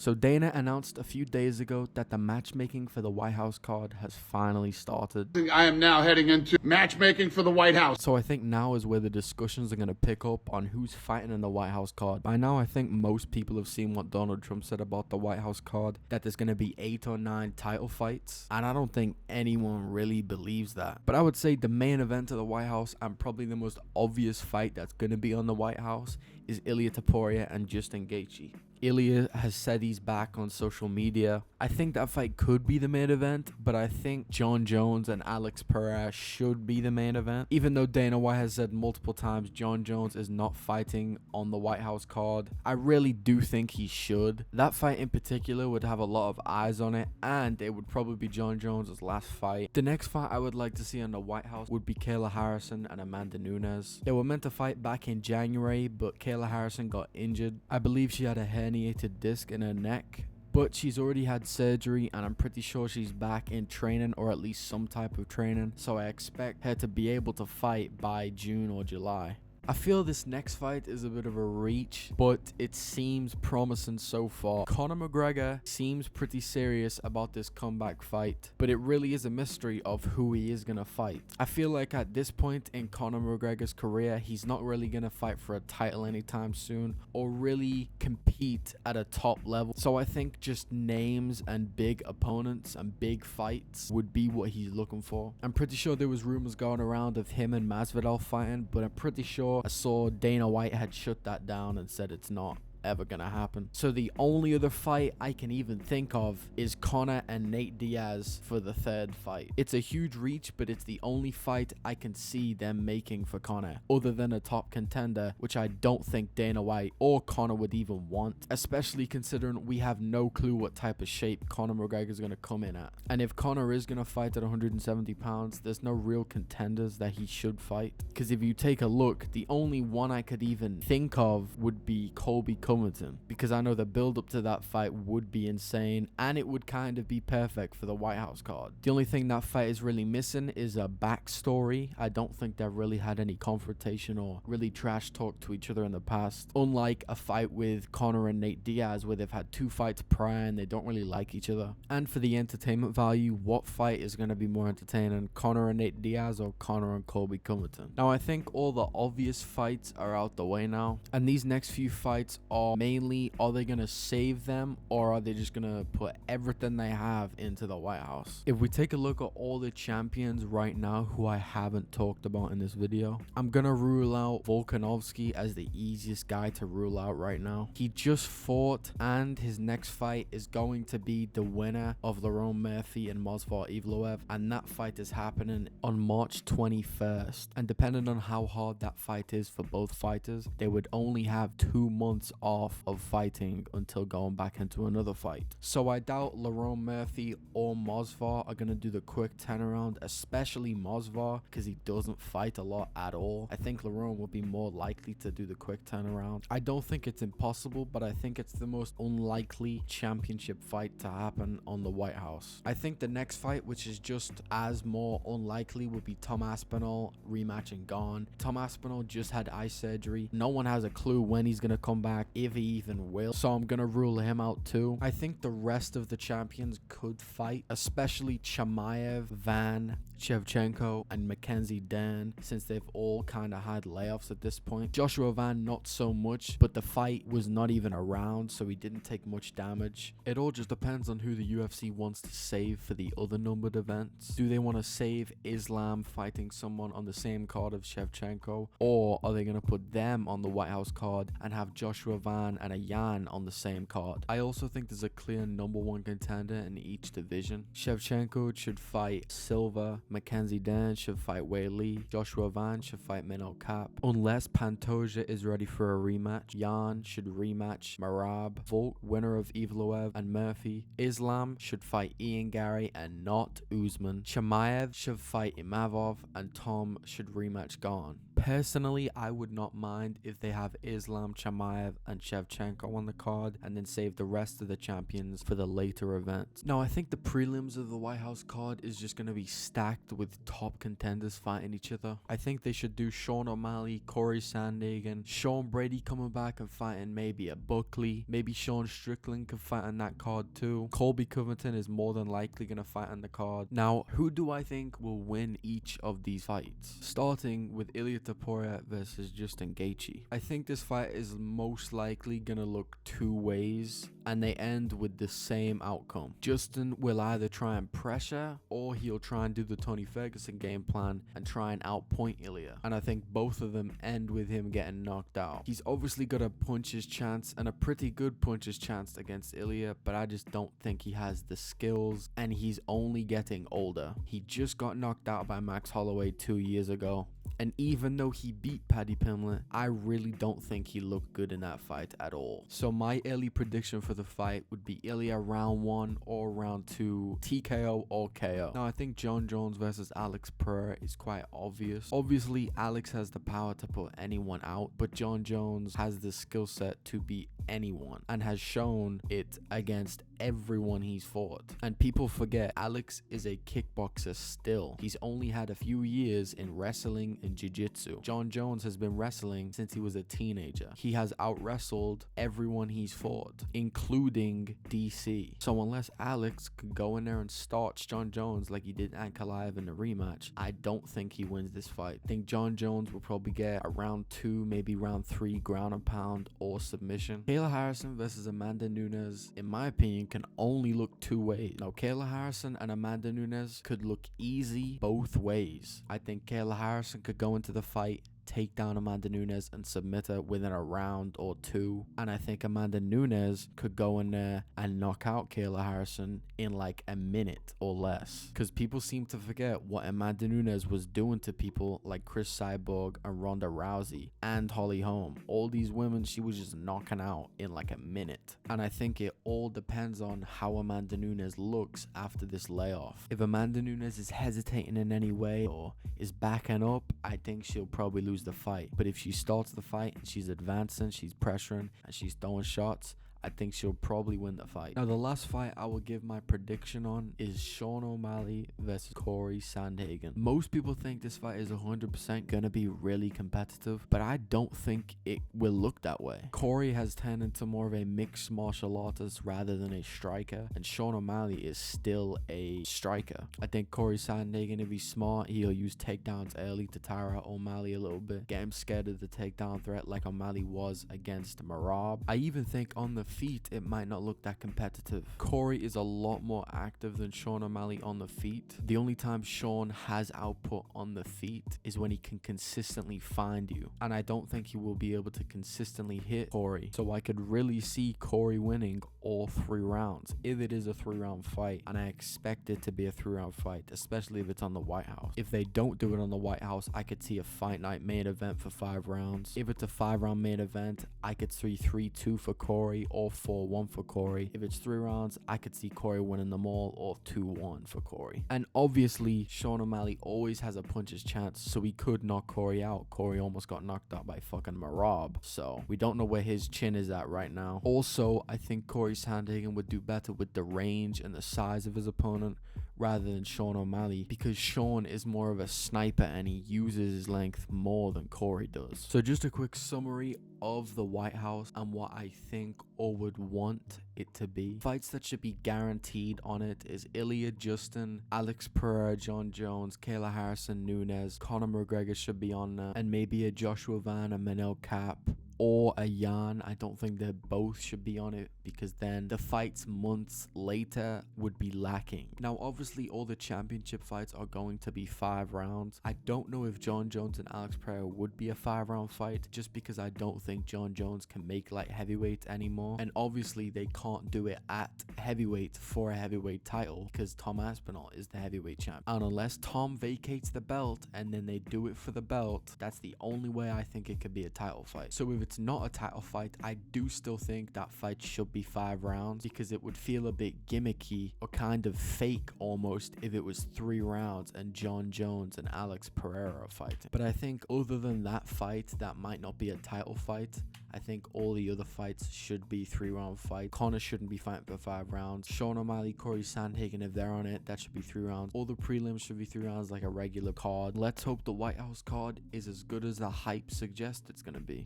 So Dana announced a few days ago that the matchmaking for the White House card has finally started. I am now heading into matchmaking for the White House. So I think now is where the discussions are going to pick up on who's fighting in the White House card. By now, I think most people have seen what Donald Trump said about the White House card, that there's going to be 8 or 9 title fights. And I don't think anyone really believes that. But I would say the main event of the White House, and probably the most obvious fight that's going to be on the White House, is Ilia Topuria and Justin Gaethje. Ilia has said he's back on social media. I think that fight could be the main event, but I think Jon Jones and Alex Pereira should be the main event. Even though Dana White has said multiple times Jon Jones is not fighting on the White House card, I really do think he should. That fight in particular would have a lot of eyes on it, and it would probably be Jon Jones' last fight. The next fight I would like to see on the White House would be Kayla Harrison and Amanda Nunes. They were meant to fight back in January, but Kayla Harrison got injured. I believe she had a herniated disc in her neck, but she's already had surgery, and I'm pretty sure she's back in training, or at least some type of training, so I expect her to be able to fight by June or July. I feel this next fight is a bit of a reach, but it seems promising so far. Conor McGregor seems pretty serious about this comeback fight, but it really is a mystery of who he is going to fight. I feel like at this point in Conor McGregor's career, he's not really going to fight for a title anytime soon, or really compete at a top level. So I think just names and big opponents and big fights would be what he's looking for. I'm pretty sure there was rumors going around of him and Masvidal fighting, but I'm pretty sure I saw Dana White had shut that down and said it's not ever gonna happen. So the only other fight I can even think of is Conor and Nate Diaz for the third fight. It's a huge reach, but it's the only fight I can see them making for Conor, other than a top contender, which I don't think Dana White or Conor would even want, especially considering we have no clue what type of shape Conor McGregor is gonna come in at. And if Conor is gonna fight at 170 pounds, there's no real contenders that he should fight. Because if you take a look, the only one I could even think of would be Colby Covington, because I know the build up to that fight would be insane, and it would kind of be perfect for the White House card. The only thing that fight is really missing is a backstory. I don't think they've really had any confrontation or really trash talk to each other in the past, unlike a fight with Conor and Nate Diaz where they've had 2 fights prior and they don't really like each other. And for the entertainment value, what fight is going to be more entertaining, Conor and Nate Diaz or Conor and Colby Covington? Now I think all the obvious fights are out the way now, and these next few fights are mainly, are they going to save them, or are they just going to put everything they have into the White House? If we take a look at all the champions right now who I haven't talked about in this video, I'm going to rule out Volkanovski as the easiest guy to rule out right now. He just fought, and his next fight is going to be the winner of Lerone Murphy and Movsar Evloev, and that fight is happening on March 21st. And depending on how hard that fight is for both fighters, they would only have 2 months off of fighting until going back into another fight. So I doubt Lerone Murphy or Movsar are going to do the quick turnaround, especially Movsar, because he doesn't fight a lot at all. I think Lerone will be more likely to do the quick turnaround. I don't think it's impossible, but I think it's the most unlikely championship fight to happen on the White House. I think the next fight, which is just as more unlikely, would be Tom Aspinall rematching Gane. Tom Aspinall just had eye surgery. No one has a clue when he's going to come back, if he even will, so I'm gonna rule him out too. I think the rest of the champions could fight, especially Chimaev, Van, Shevchenko, and Mackenzie Dern, since they've all kind of had layoffs at this point. Joshua Van, not so much, but the fight was not even around, so he didn't take much damage. It all just depends on who the UFC wants to save for the other numbered events. Do they want to save Islam fighting someone on the same card of Shevchenko, or are they going to put them on the White House card and have Joshua Van and a Yan on the same card? I also think there's a clear number 1 contender in each division. Shevchenko should fight Silva, Mackenzie Dern should fight Wei Li, Joshua Van should fight Minnow Cap. Unless Pantoja is ready for a rematch, Yan should rematch Merab. Volk, winner of Evloev and Murphy. Islam should fight Ian Gary and not Usman. Chimaev should fight Imavov, and Tom should rematch Gane. Personally, I would not mind if they have Islam, Chimaev, and Shevchenko on the card and then save the rest of the champions for the later events. Now, I think the prelims of the White House card is just going to be stacked with top contenders fighting each other. I think they should do Sean O'Malley, Corey Sandhagen, Sean Brady coming back and fighting maybe a Buckley. Maybe Sean Strickland could fight on that card too. Colby Covington is more than likely going to fight on the card. Now, who do I think will win each of these fights? Starting with Ilia Topuria versus Justin Gaethje. I think this fight is most likely going to look two ways and they end with the same outcome. Justin will either try and pressure or he'll try and do the Tony Ferguson game plan and try and outpoint Ilia. And I think both of them end with him getting knocked out. He's obviously got a puncher's chance and a pretty good puncher's chance against Ilia, but I just don't think he has the skills and he's only getting older. He just got knocked out by Max Holloway 2 years ago. And even though he beat Paddy Pimblett, I really don't think he looked good in that fight at all. So my early prediction for the fight would be Ilia round 1 or round 2, TKO or KO. Now I think Jon Jones versus Alex Pereira is quite obvious. Obviously Alex has the power to put anyone out, but Jon Jones has the skill set to beat anyone and has shown it against everyone he's fought. And people forget Alex is a kickboxer still. He's only had a few years in wrestling and jiu-jitsu. Jon Jones has been wrestling since he was a teenager. He has out-wrestled everyone he's fought, including DC. So unless Alex could go in there and starch Jon Jones like he did Ankalaev in the rematch, I don't think he wins this fight. I think Jon Jones will probably get a round 2, maybe round 3 ground and pound or submission. Kayla Harrison versus Amanda Nunes, in my opinion, can only look two ways. Now, Kayla Harrison and Amanda Nunes could look easy both ways. I think Kayla Harrison could go into the fight, take down Amanda Nunes and submit her within a round or 2, and I think Amanda Nunes could go in there and knock out Kayla Harrison in like a minute or less, because people seem to forget what Amanda Nunes was doing to people like Chris Cyborg and Ronda Rousey and Holly Holm. All these women she was just knocking out in like a minute, and I think it all depends on how Amanda Nunes looks after this layoff. If Amanda Nunes is hesitating in any way or is backing up, I think she'll probably lose the fight. But if she starts the fight and she's advancing, she's pressuring and she's throwing shots, I think she'll probably win the fight. Now, the last fight I will give my prediction on is Sean O'Malley versus Corey Sandhagen. Most people think this fight is 100% gonna be really competitive, but I don't think it will look that way. Corey has turned into more of a mixed martial artist rather than a striker, and Sean O'Malley is still a striker. I think Corey Sandhagen, if he's smart, he'll use takedowns early to tire out O'Malley a little bit, get him scared of the takedown threat like O'Malley was against Merab. I even think on the feet it might not look that competitive. Corey is a lot more active than Sean O'Malley on the feet. The only time Sean has output on the feet is when he can consistently find you, and I don't think he will be able to consistently hit Corey. So I could really see Corey winning all 3 rounds if it is a 3-round fight, and I expect it to be a 3-round fight, especially if it's on the White House. If they don't do it on the White House, I could see a Fight Night main event for 5 rounds. If it's a 5-round main event, I could see 3-2 for Corey or 4-1 for Corey. If it's 3 rounds, I could see Corey winning them all or 2-1 for Corey. And obviously, Sean O'Malley always has a puncher's chance, so he could knock Corey out. Corey almost got knocked out by fucking Merab, so we don't know where his chin is at right now. Also, I think Corey Sandhagen would do better with the range and the size of his opponent rather than Sean O'Malley, because Sean is more of a sniper and he uses his length more than Corey does. So just a quick summary of the White House and what I think or would want it to be. Fights that should be guaranteed on it is Ilia Justin, Alex Pereira, Jon Jones, Kayla Harrison, Nunes, Conor McGregor should be on there, and maybe a Joshua Van and Manel Kape or a Jan. I don't think they both should be on it, because then the fights months later would be lacking. Now obviously all the championship fights are going to be 5 rounds. I don't know if Jon Jones and Alex Pereira would be a 5-round fight, just because I don't think Jon Jones can make light heavyweight anymore, and obviously they can't do it at heavyweight for a heavyweight title because Tom Aspinall is the heavyweight champ, and unless Tom vacates the belt and then they do it for the belt, that's the only way I think it could be a title fight. So if it's not a title fight, I do still think that fight should be 5 rounds, because it would feel a bit gimmicky or kind of fake almost if it was 3 rounds and John Jones and Alex Pereira are fighting. But I think other than that fight, that might not be a title fight. I think all the other fights should be 3-round fights. Conor shouldn't be fighting for 5 rounds. Sean O'Malley, Corey Sandhagen, if they're on it, that should be 3 rounds. All the prelims should be 3 rounds like a regular card. Let's hope the White House card is as good as the hype suggests it's going to be.